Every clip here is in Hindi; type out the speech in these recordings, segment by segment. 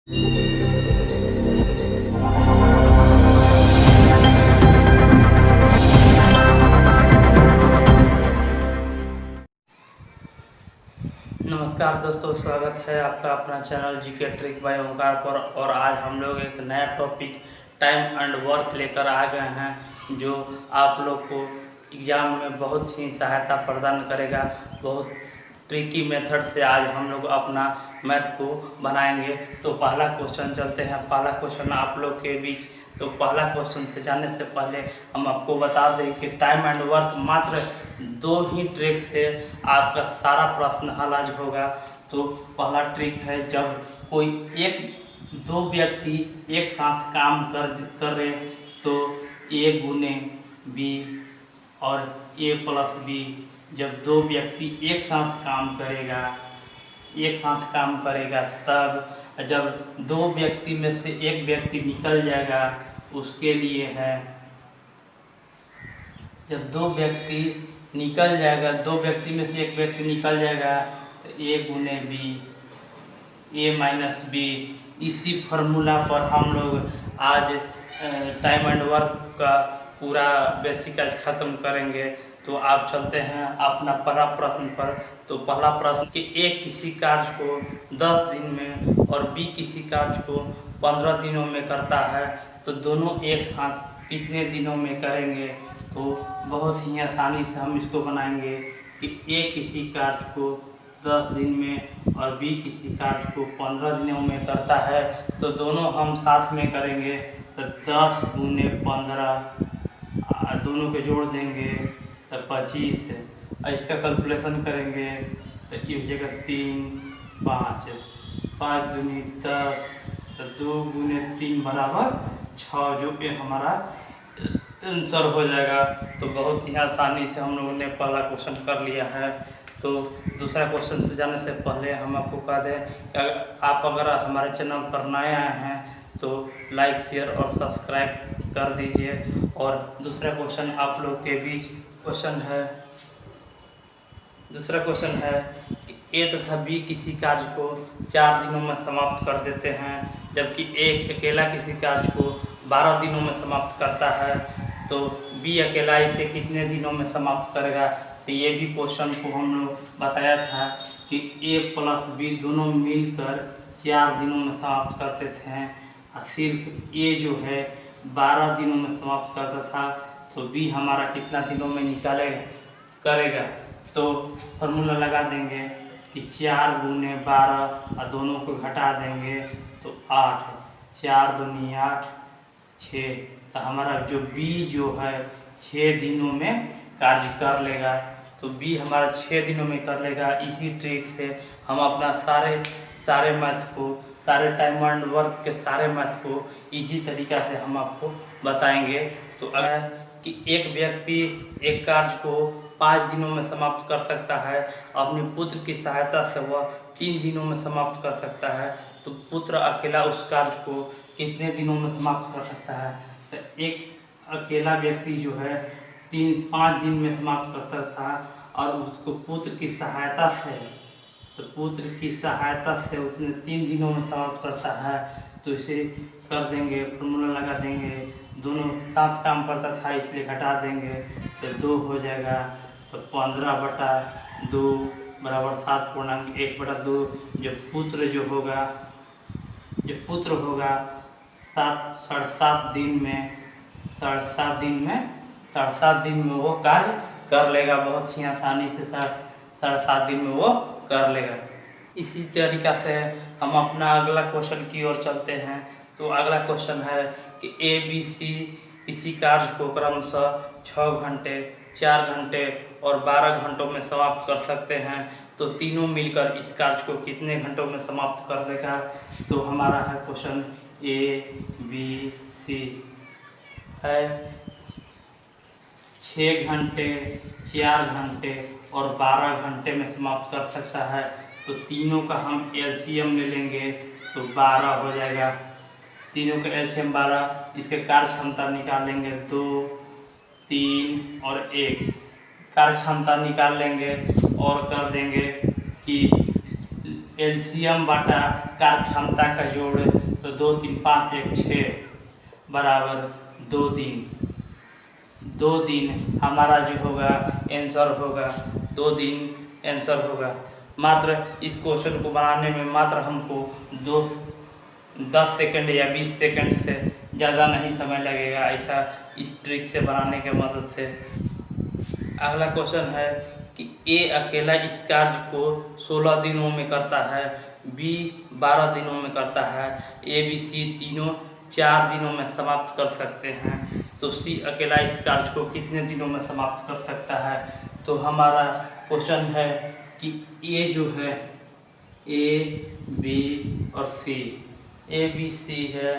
नमस्कार दोस्तों, स्वागत है आपका अपना चैनल जीके ट्रिक बाय ओंकार पर। और आज हम लोग एक नया टॉपिक टाइम एंड वर्क लेकर आ गए हैं, जो आप लोग को एग्ज़ाम में बहुत ही सहायता प्रदान करेगा। बहुत ट्रिकी मेथड से आज हम लोग अपना मैथ को बनाएंगे। तो पहला क्वेश्चन चलते हैं। पहला क्वेश्चन आप लोग के बीच। तो पहला क्वेश्चन से जाने से पहले हम आपको बता दें कि टाइम एंड वर्क मात्र 2 ही ट्रिक से आपका सारा प्रश्न हल आज होगा। तो पहला ट्रिक है, जब कोई दो व्यक्ति एक साथ काम कर रहे तो A गुने B और A प्लस B। जब 2 व्यक्ति एक साथ काम करेगा तब जब 2 व्यक्ति में से एक व्यक्ति निकल जाएगा, उसके लिए है। जब 2 व्यक्ति में से एक व्यक्ति निकल जाएगा तो A गुने B, A माइनस B। इसी फार्मूला पर हम लोग आज टाइम एंड वर्क का पूरा बेसिक आज खत्म करेंगे। तो आप चलते हैं अपना पहला प्रश्न पर। तो पहला प्रश्न कि A किसी कार्य को 10 दिन में और B किसी कार्य को 15 दिनों में करता है, तो दोनों एक साथ कितने दिनों में करेंगे। तो बहुत ही आसानी से हम इसको बनाएंगे कि A किसी कार्य को 10 दिन में और B किसी कार्य को 15 दिनों में करता है, तो दोनों हम साथ में करेंगे। तो 10 गुने 15 दोनों के जोड़ देंगे तो 25। इसका कैलकुलेशन करेंगे तो ये हो जाएगा 3 5 5 दूनी 10, तो 2 गुने 3 बराबर 6, जो कि हमारा आंसर हो जाएगा। तो बहुत ही आसानी से हम लोगों ने पहला क्वेश्चन कर लिया है। तो दूसरा क्वेश्चन से जाने से पहले हम आपको कह दें कि आप अगर हमारे चैनल पर नए आए हैं तो लाइक शेयर और सब्सक्राइब कर दीजिए। और दूसरा क्वेश्चन आप लोग के बीच दूसरा क्वेश्चन है कि A तथा B किसी कार्य को 4 दिनों में समाप्त कर देते हैं, जबकि A अकेला किसी कार्य को 12 दिनों में समाप्त करता है, तो B अकेला इसे कितने दिनों में समाप्त करेगा। तो ये भी क्वेश्चन को हम लोग बताया था कि A प्लस B दोनों मिलकर 4 दिनों में समाप्त करते थे, और सिर्फ A जो है 12 दिनों में समाप्त करता था। तो B हमारा कितना दिनों में करेगा। तो फार्मूला लगा देंगे कि 4 गुने 12 और दोनों को घटा देंगे तो 8, 4 दूनी 8 6। तो हमारा जो B जो है 6 दिनों में कार्य कर लेगा। तो B हमारा 6 दिनों में कर लेगा। इसी ट्रिक से हम अपना सारे मैथ को, सारे टाइम एंड वर्क के सारे मैथ को इजी तरीका से हम आपको बताएंगे। तो अगर कि एक व्यक्ति एक कार्य को 5 दिनों में समाप्त कर सकता है, अपने पुत्र की सहायता से वह 3 दिनों में समाप्त कर सकता है, तो पुत्र अकेला उस कार्य को कितने दिनों में समाप्त कर सकता है। तो एक अकेला व्यक्ति जो है 5 दिन में समाप्त करता था, और उसको पुत्र की सहायता से उसने 3 दिनों में समाप्त करता है। तो इसे कर देंगे, फार्मूला लगा देंगे, दोनों साथ काम करता था इसलिए घटा देंगे तो 2 हो जाएगा। तो 15/2 बराबर 7.1/2। जो पुत्र होगा 7.5 दिन में वो कार्य कर लेगा। बहुत ही आसानी से 7.5 दिन में वो कर लेगा। इसी तरीका से हम अपना अगला क्वेश्चन की ओर चलते हैं। तो अगला क्वेश्चन है कि ABC इसी कार्य को क्रमशः 6 घंटे, 4 घंटे और 12 घंटों में समाप्त कर सकते हैं, तो तीनों मिलकर इस कार्य को कितने घंटों में समाप्त कर देगा। तो हमारा है क्वेश्चन ABC है 6 घंटे, 4 घंटे और 12 घंटे में समाप्त कर सकता है। तो तीनों का हम LCM ले लेंगे तो 12 हो जाएगा। तीनों का LCM 12। इसके कार्य क्षमता निकाल लेंगे 2, 3 और 1। कार्य क्षमता निकाल लेंगे और कर देंगे कि एलसीएम बटा कार्य क्षमता का जोड़, तो 2 3 5 1 6 बराबर 2 दिन। 2 दिन हमारा जो होगा आंसर होगा, 2 दिन आंसर होगा। मात्र इस क्वेश्चन को बनाने में मात्र हमको 10 सेकंड या 20 सेकंड से ज़्यादा नहीं समय लगेगा, ऐसा इस ट्रिक से बनाने के मदद से। अगला क्वेश्चन है कि ए अकेला इस कार्य को 16 दिनों में करता है, बी 12 दिनों में करता है, ए बी सी तीनों 4 दिनों में समाप्त कर सकते हैं, तो सी अकेला इस कार्य को कितने दिनों में समाप्त कर सकता है। तो हमारा क्वेश्चन है कि ए जो है ए बी और सी, ए बी सी है,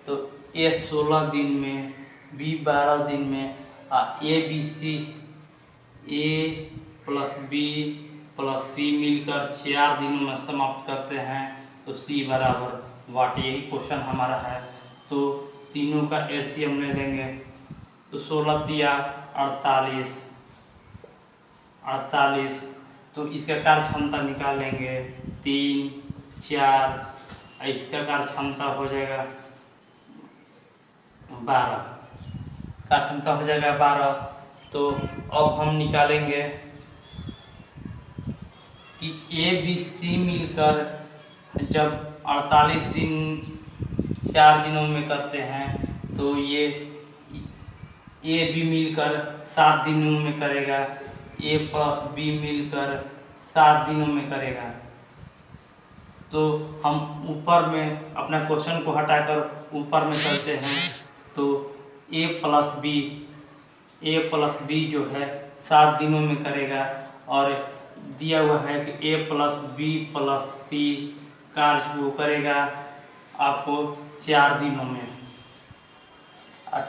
तो ए 16 दिन में, बी 12 दिन में, A B C A plus B plus C मिलकर 4 दिनों में समाप्त करते हैं, तो सी बराबर वाट। यही क्वेश्चन हमारा है। तो तीनों का एलसीएम ले लेंगे, तो 16 दिया 48, तो इसका कार्य क्षमता निकालेंगे 3 4, इसका कार्य क्षमता हो जाएगा 12, कार्य क्षमता हो जाएगा 12। तो अब हम निकालेंगे कि ए बी सी मिलकर जब 48 दिन 4 दिनों में करते हैं, तो ये ए बी मिलकर 7 दिनों में करेगा, ए प्लस बी मिलकर 7 दिनों में करेगा। तो हम ऊपर में अपना क्वेश्चन को हटाकर ऊपर में करते हैं, तो ए प्लस बी जो है 7 दिनों में करेगा, और दिया हुआ है कि ए प्लस बी प्लस सी कार्य वो करेगा आपको 4 दिनों में।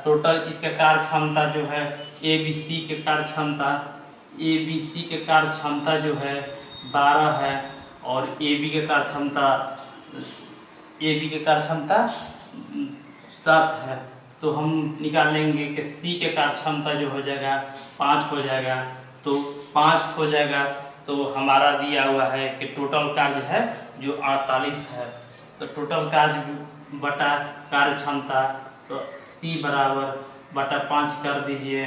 टोटल इसका कार्य क्षमता जो है ए बी सी के कार्य क्षमता जो है 12 है, और ए बी के कार्य क्षमता 7 है। तो हम निकाल लेंगे कि सी के कार्य क्षमता जो हो जाएगा 5 हो जाएगा, तो 5 हो जाएगा। तो हमारा दिया हुआ है कि टोटल कार्य है जो 48 है, तो टोटल कार्य बटा कार्य क्षमता, तो सी बराबर बटा 5 कर दीजिए,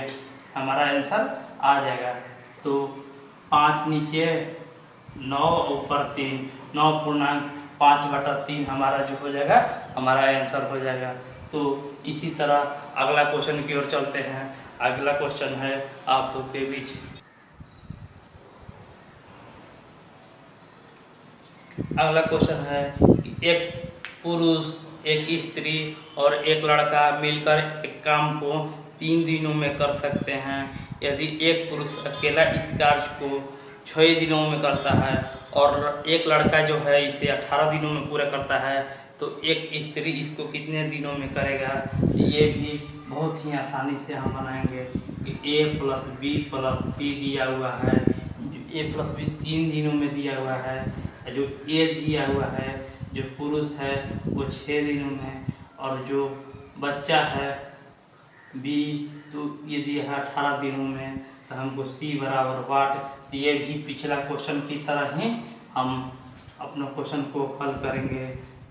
हमारा आंसर आ जाएगा। तो 5 नीचे 9 ऊपर 3, 9.5/3 हमारा जो हो जाएगा, हमारा आंसर हो जाएगा। तो इसी तरह अगला क्वेश्चन की ओर चलते हैं। अगला क्वेश्चन है आप लोग के बीच, अगला क्वेश्चन है कि एक पुरुष, एक स्त्री और एक लड़का मिलकर एक काम को 3 दिनों में कर सकते हैं। यदि एक पुरुष अकेला इस कार्य को 6 दिनों में करता है और एक लड़का जो है इसे 18 दिनों में पूरा करता है, तो एक स्त्री इसको कितने दिनों में करेगा। ये भी बहुत ही आसानी से हम बनाएंगे कि ए प्लस बी प्लस सी दिया हुआ है, ए प्लस बी 3 दिनों में दिया हुआ है, जो ए दिया हुआ है जो पुरुष है वो 6 दिनों में, और जो बच्चा है बी तो ये दिया है 18 दिनों में। तो हमको सी बराबर वाट। ये भी पिछला क्वेश्चन की तरह ही हम अपना क्वेश्चन को हल करेंगे,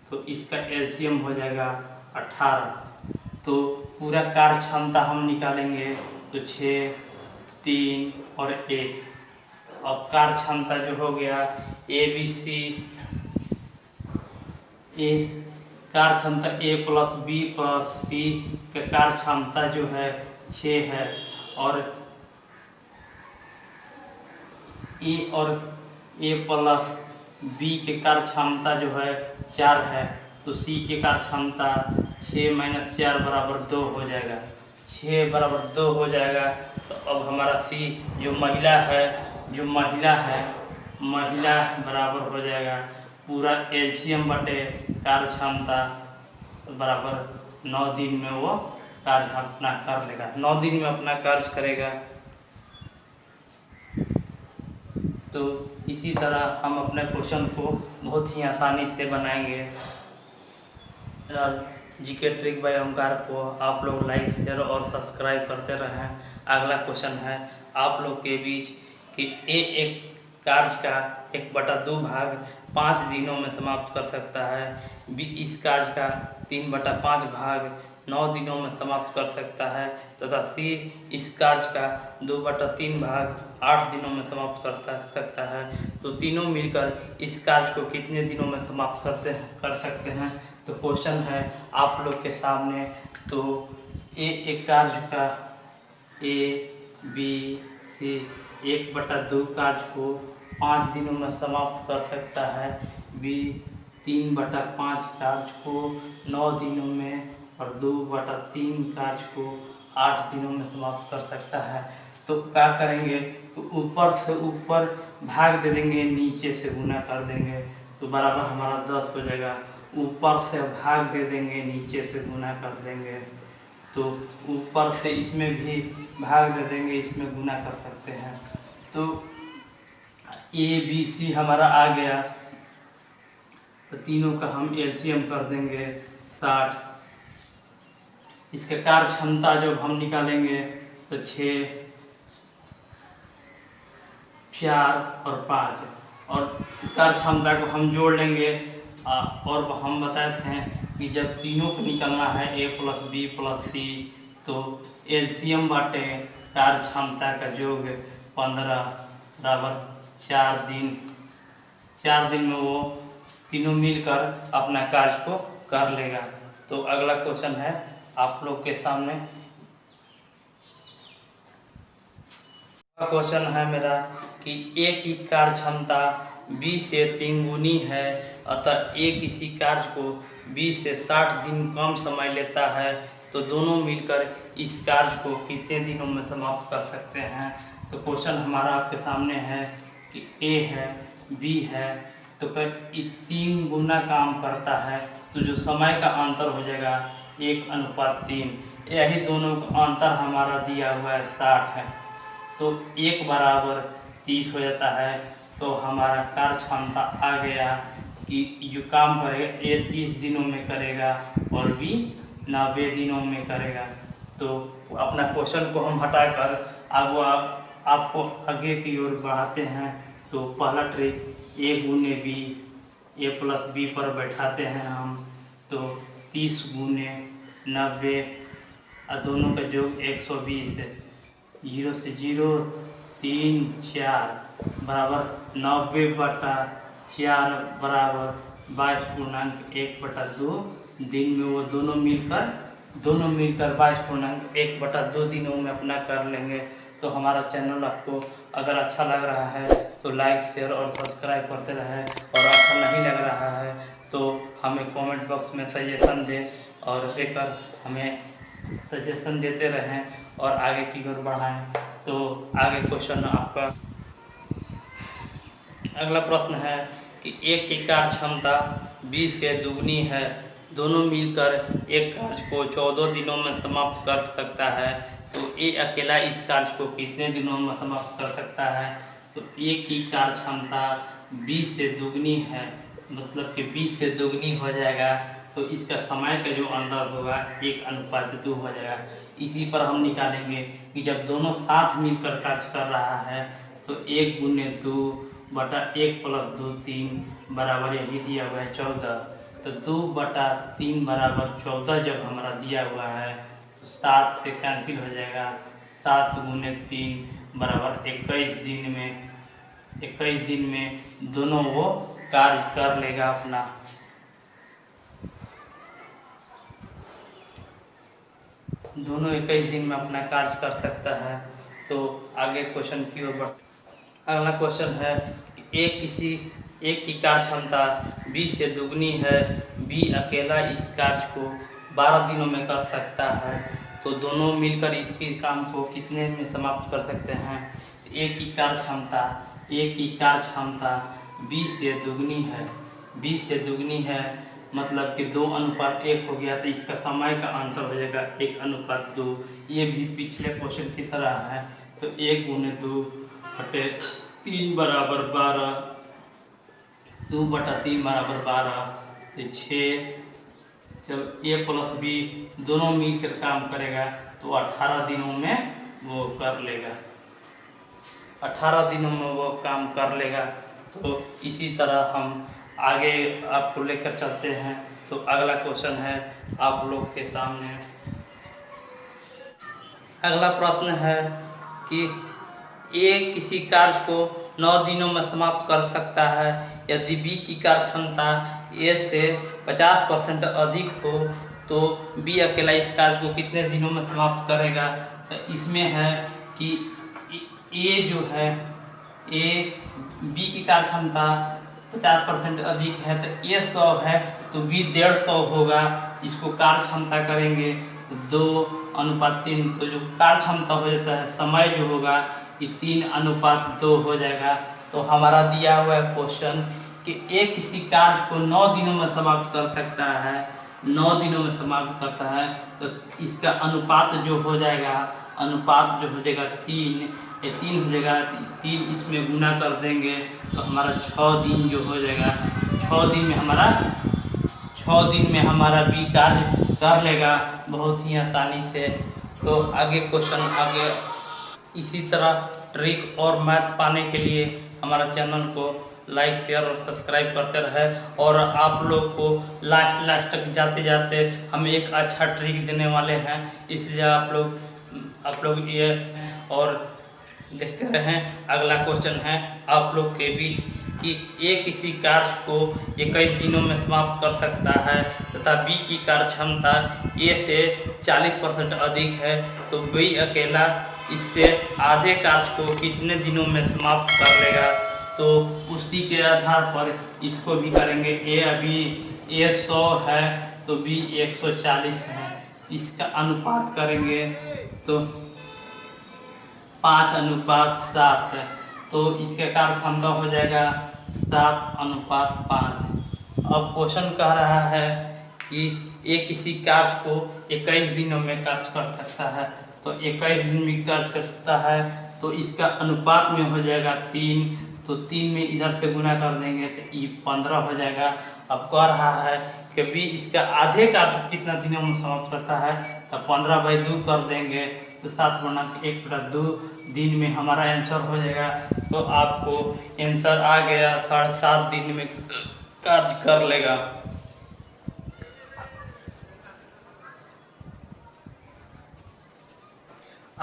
तो इसका एलसीएम हो जाएगा 18। तो पूरा कार्य क्षमता हम निकालेंगे, तो 6 3 और 1। अब कार्य क्षमता जो हो गया ए बी सी, ए कार्य क्षमता ए प्लस बी प्लस सी का कार्य क्षमता जो है 6 है, और ए प्लस बी के कार्य क्षमता जो है 4 है, तो सी के कार्य क्षमता 6 - 4 बराबर 2 हो जाएगा। 6 बराबर 2 हो जाएगा। तो अब हमारा सी जो महिला है महिला बराबर हो जाएगा पूरा एलसीएम बटे कार्य क्षमता बराबर 9 दिन में वो कार्य अपना कर लेगा, 9 दिन में अपना कार्य करेगा। तो इसी तरह हम अपने क्वेश्चन को बहुत ही आसानी से बनाएंगे। जीके ट्रिक बाय ओंकार को आप लोग लाइक शेयर और सब्सक्राइब करते रहें। अगला क्वेश्चन है आप लोग के बीच कि एक कार्य का 1/2 भाग 5 दिनों में समाप्त कर सकता है। बी इस कार्य का 3/5 भाग 9 दिनों में समाप्त कर सकता है तथा सी इस कार्य का 2/3 भाग 8 दिनों में समाप्त कर सकता है। तो तीनों मिलकर इस कार्य को कितने दिनों में समाप्त कर सकते हैं? तो क्वेश्चन है आप लोग के सामने। तो एक कार्य का ABC 1/2 कार्य को 5 दिनों में समाप्त कर सकता है। बी 3/5 कार्य को 9 दिनों में और 2/3 कार्य को 8 दिनों में समाप्त कर सकता है। तो क्या करेंगे? ऊपर से ऊपर भाग दे देंगे, नीचे से गुना कर देंगे तो बराबर हमारा 10 हो जाएगा। ऊपर से भाग दे देंगे, नीचे से गुना कर देंगे तो ऊपर से इसमें भी भाग दे देंगे, इसमें गुना कर सकते हैं। तो ABC हमारा आ गया। तो तीनों का हम एलसीएम कर देंगे 60। इसका कार्य क्षमता जब हम निकालेंगे तो 6, 4 और 5 और कार्य क्षमता को हम जोड़ लेंगे। और हम बताए थे कि जब तीनों को निकालना है A + B + C तो एलसीएम बाटे कार्य क्षमता का योग 15 बराबर 4 दिन। 4 दिन में वो तीनों मिलकर अपना कार्य को कर लेगा। तो अगला क्वेश्चन है आप लोग के सामने। क्वेश्चन है मेरा कि A की कार्य क्षमता B से 3 गुनी है, अतः A किसी कार्य को B से 60 दिन कम समय लेता है, तो दोनों मिलकर इस कार्य को कितने दिनों में समाप्त कर सकते हैं? तो क्वेश्चन हमारा आपके सामने है कि A है, B है, तो 3 गुना काम करता है तो जो समय का अंतर हो जाएगा 1:3। यही दोनों का अंतर हमारा दिया हुआ है 60 है, तो 1/30 हो जाता है। तो हमारा कार्य क्षमता आ गया कि जो काम करेगा A 30 दिनों में करेगा और B 90 दिनों में करेगा। तो अपना क्वेश्चन को हम हटाकर अब आपको आगे की ओर बढ़ाते हैं। तो पहला ट्रिक A गुने B, A + B पर बैठाते हैं हम। तो 30 गुने 90 और दोनों का योग 120 है। 0 से 0 3 4 बराबर 90/4 बराबर 22.1/2 दिन में वो दोनों मिलकर 22.1/2 दिनों में अपना कर लेंगे। तो हमारा चैनल आपको अगर अच्छा लग रहा है तो लाइक, शेयर और सब्सक्राइब करते रहें, और अच्छा नहीं लग रहा है तो हमें कमेंट बॉक्स में सजेशन दें और देकर हमें सजेशन देते रहें और आगे की ओर बढ़ाएं। तो आगे क्वेश्चन आपका अगला प्रश्न है कि A की कार्य क्षमता B से दुगनी है, दोनों मिलकर एक कार्य को 14 दिनों में समाप्त कर सकता है, तो A अकेला इस कार्य को कितने दिनों में समाप्त कर सकता है? तो A की कार्य क्षमता B से दुगनी है, मतलब कि B से दुगनी हो जाएगा तो इसका समय का जो अंतर होगा 1:2 हो जाएगा। इसी पर हम निकालेंगे कि जब दोनों साथ मिलकर कार्य कर रहा है तो 1 गुने 2/1 + 2 3 बराबर यही दिया हुआ है 14। तो 2/3 बराबर 14 जब हमारा दिया हुआ है तो 7 से कैंसिल हो जाएगा। 7 गुने 3 बराबर 21 दिन में दोनों वो कार्य कर लेगा अपना। दोनों 21 दिन में अपना कार्य कर सकता है। तो आगे क्वेश्चन की ओर बढ़ते। अगला क्वेश्चन है कि A की कार्य क्षमता B से दुगनी है, B अकेला इस कार्य को 12 दिनों में कर सकता है, तो दोनों मिलकर इसके काम को कितने में समाप्त कर सकते हैं? A की कार्य क्षमता B से दुगनी है, मतलब कि 2:1 हो गया, तो इसका समय का अंतर हो जाएगा 1:2। ये भी पिछले क्वेश्चन की तरह है। तो 1 गुने 2/3 बराबर 12, 2/3 बराबर 12, तो 6। जब A + B दोनों मिलकर काम करेगा तो 18 दिनों में वो कर लेगा। 18 दिनों में वो काम कर लेगा। तो इसी तरह हम आगे आपको लेकर चलते हैं। तो अगला क्वेश्चन है आप लोग के सामने। अगला प्रश्न है कि ए किसी कार्य को 9 दिनों में समाप्त कर सकता है यदि बी की कार्य क्षमता ए से 50% अधिक हो, तो बी अकेला इस कार्य को कितने दिनों में समाप्त करेगा। तो इसमें है कि ए जो है, ए बी की कार्य क्षमता 50% अधिक है, तो ए 100 है तो बी 150 होगा। इसको कार्य क्षमता करेंगे 2:3, तो जो कार्य क्षमता हो जाता है, समय जो होगा ये 3:2 हो जाएगा। तो हमारा दिया हुआ है क्वेश्चन कि ए किसी कार्य को 9 दिनों में समाप्त कर सकता है, 9 दिनों में समाप्त करता है, तो इसका अनुपात जो हो जाएगा, अनुपात जो हो जाएगा 3, ये 3 हो जाएगा, 3 इसमें गुना कर देंगे तो हमारा 6 दिन जो हो जाएगा। 6 दिन में हमारा बी कार्य कर लेगा बहुत ही आसानी से। तो आगे क्वेश्चन आगे इसी तरह ट्रिक और मैथ पाने के लिए हमारा चैनल को लाइक शेयर और सब्सक्राइब करते रहे। और आप लोग को लास्ट तक जाते जाते हम एक अच्छा ट्रिक देने वाले हैं, इसलिए आप लोग ये और देखते रहें। अगला क्वेश्चन है आप लोग के बीच कि ए किसी कार्य को 21 दिनों में समाप्त कर सकता है तथा बी की कार्य क्षमता ए से 40% अधिक है, तो बी अकेला इससे आधे कार्य को कितने दिनों में समाप्त कर लेगा। तो उसी के आधार पर इसको भी करेंगे। ए अभी 100 है तो बी 140 है, इसका अनुपात करेंगे तो 5:7, तो इसका कार्य क्षमता हो जाएगा 7:5। अब क्वेश्चन कह रहा है कि ये किसी कार्य को 21 दिनों में कार्य कर सकता है, तो 21 दिन में कार्य कर सकता है, तो इसका अनुपात में हो जाएगा 3, तो 3 में इधर से गुना कर देंगे तो ये 15 हो जाएगा। अब कह रहा है कि भी इसका आधे कार्य कितना दिनों में समाप्त करता है, तो 15/2 कर देंगे तो 7/1/2 दिन में हमारा आंसर हो जाएगा। तो आपको आंसर आ गया, 7.5 दिन में कार्य कर लेगा।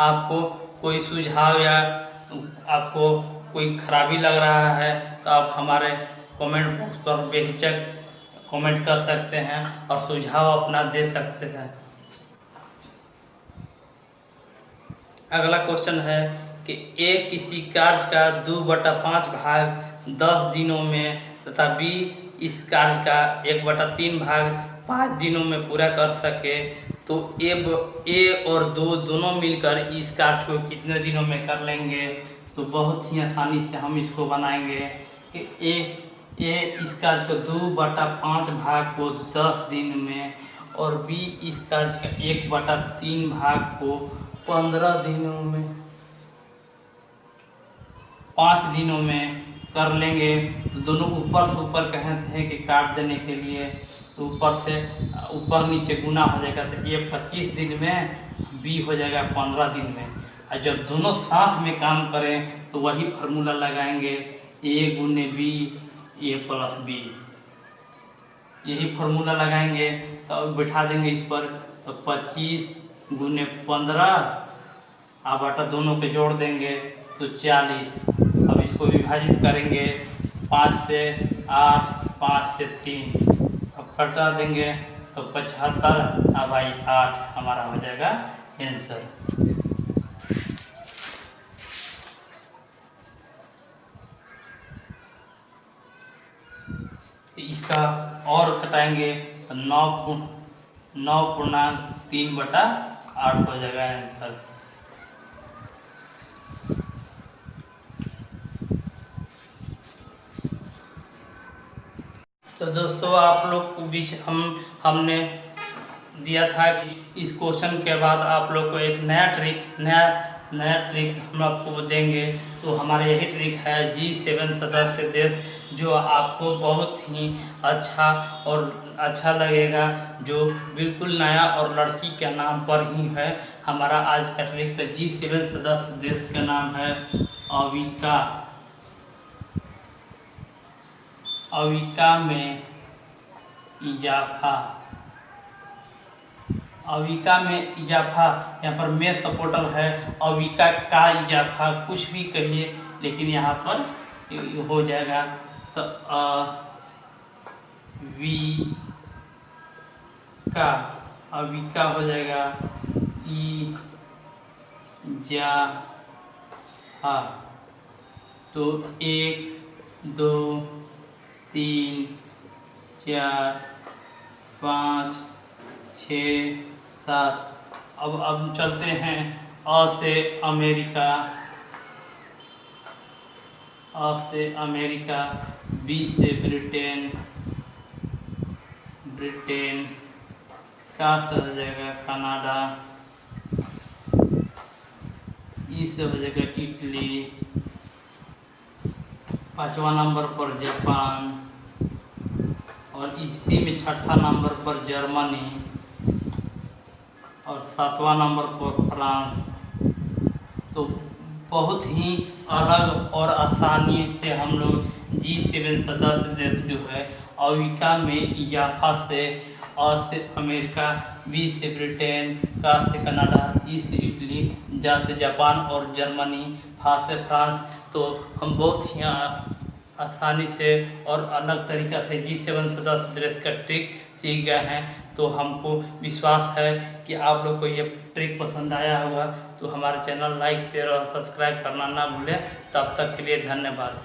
आपको कोई सुझाव या आपको कोई खराबी लग रहा है तो आप हमारे कमेंट बॉक्स पर बेहिचक कमेंट कर सकते हैं और सुझाव अपना दे सकते हैं। अगला क्वेश्चन है कि ए किसी कार्य का 2/5 भाग 10 दिनों में तथा बी इस कार्य का 1/3 भाग 5 दिनों में पूरा कर सके, तो ए और 2 दोनों मिलकर इस कार्य को कितने दिनों में कर लेंगे। तो बहुत ही आसानी से हम इसको बनाएंगे कि ए इस कार्य को 2/5 भाग को 10 दिन में और बी इस कार्य का 1/3 भाग को 15 दिनों में 5 दिनों में कर लेंगे। तो दोनों ऊपर से ऊपर कहे थे कि काट देने के लिए, तो ऊपर से ऊपर नीचे गुना हो जाएगा, तो ये 25 दिन में, बी हो जाएगा 15 दिन में। और जब दोनों साथ में काम करें तो वही फार्मूला लगाएंगे, ए गुने बी ए प्लस बी, यही फार्मूला लगाएंगे। तो अब बैठा देंगे इस पर, तो 25 गुने 15 बटा दोनों पे जोड़ देंगे तो 40। अब इसको विभाजित करेंगे 5 से 8, 5 से 3, अब कटा देंगे तो 75/8 हमारा हो जाएगा आंसर। इसका और कटाएंगे तो 9.3/8 हो जाएगा आंसर। तो दोस्तों आप लोग के बीच हमने दिया था कि इस क्वेश्चन के बाद आप लोग को एक नया ट्रिक हम आपको देंगे। तो हमारा यही ट्रिक है G7 सदस्य देश, जो आपको बहुत ही अच्छा लगेगा, जो बिल्कुल नया और लड़की के नाम पर ही है। हमारा आज का ट्रिक G7 सदस्य देश का नाम है अविका में इजाफा। अविका में इजाफा, यहाँ पर में सपोर्टर है, अविका का इजाफा, कुछ भी कहिए लेकिन यहाँ पर हो जाएगा। तो अविका, अविका हो जाएगा इजाफा। तो 1 2 3 4 5 6 7। अब चलते हैं अ से अमेरिका, अ से अमेरिका, बी से ब्रिटेन, ब्रिटेन, का से हो जाएगा कनाडा, ई से हो जाएगा इटली, 5वां नंबर पर जापान, और इसी में 6ठा नंबर पर जर्मनी, और 7वां नंबर पर फ्रांस। तो बहुत ही अलग और आसानी से हम लोग G7 सदस्य जो है अविका में इजाफा से अ से अमेरिका, बी से ब्रिटेन, का से कनाडा, ई से इटली, जा से जापान और जर्मनी, फा से फ्रांस। तो हम बहुत ही आसानी से और अलग तरीक़ा से G7 सदस्य देश का ट्रिक सीख गए हैं। तो हमको विश्वास है कि आप लोग को ये ट्रिक पसंद आया होगा। तो हमारे चैनल लाइक शेयर और सब्सक्राइब करना ना भूलें। तब तक के लिए धन्यवाद।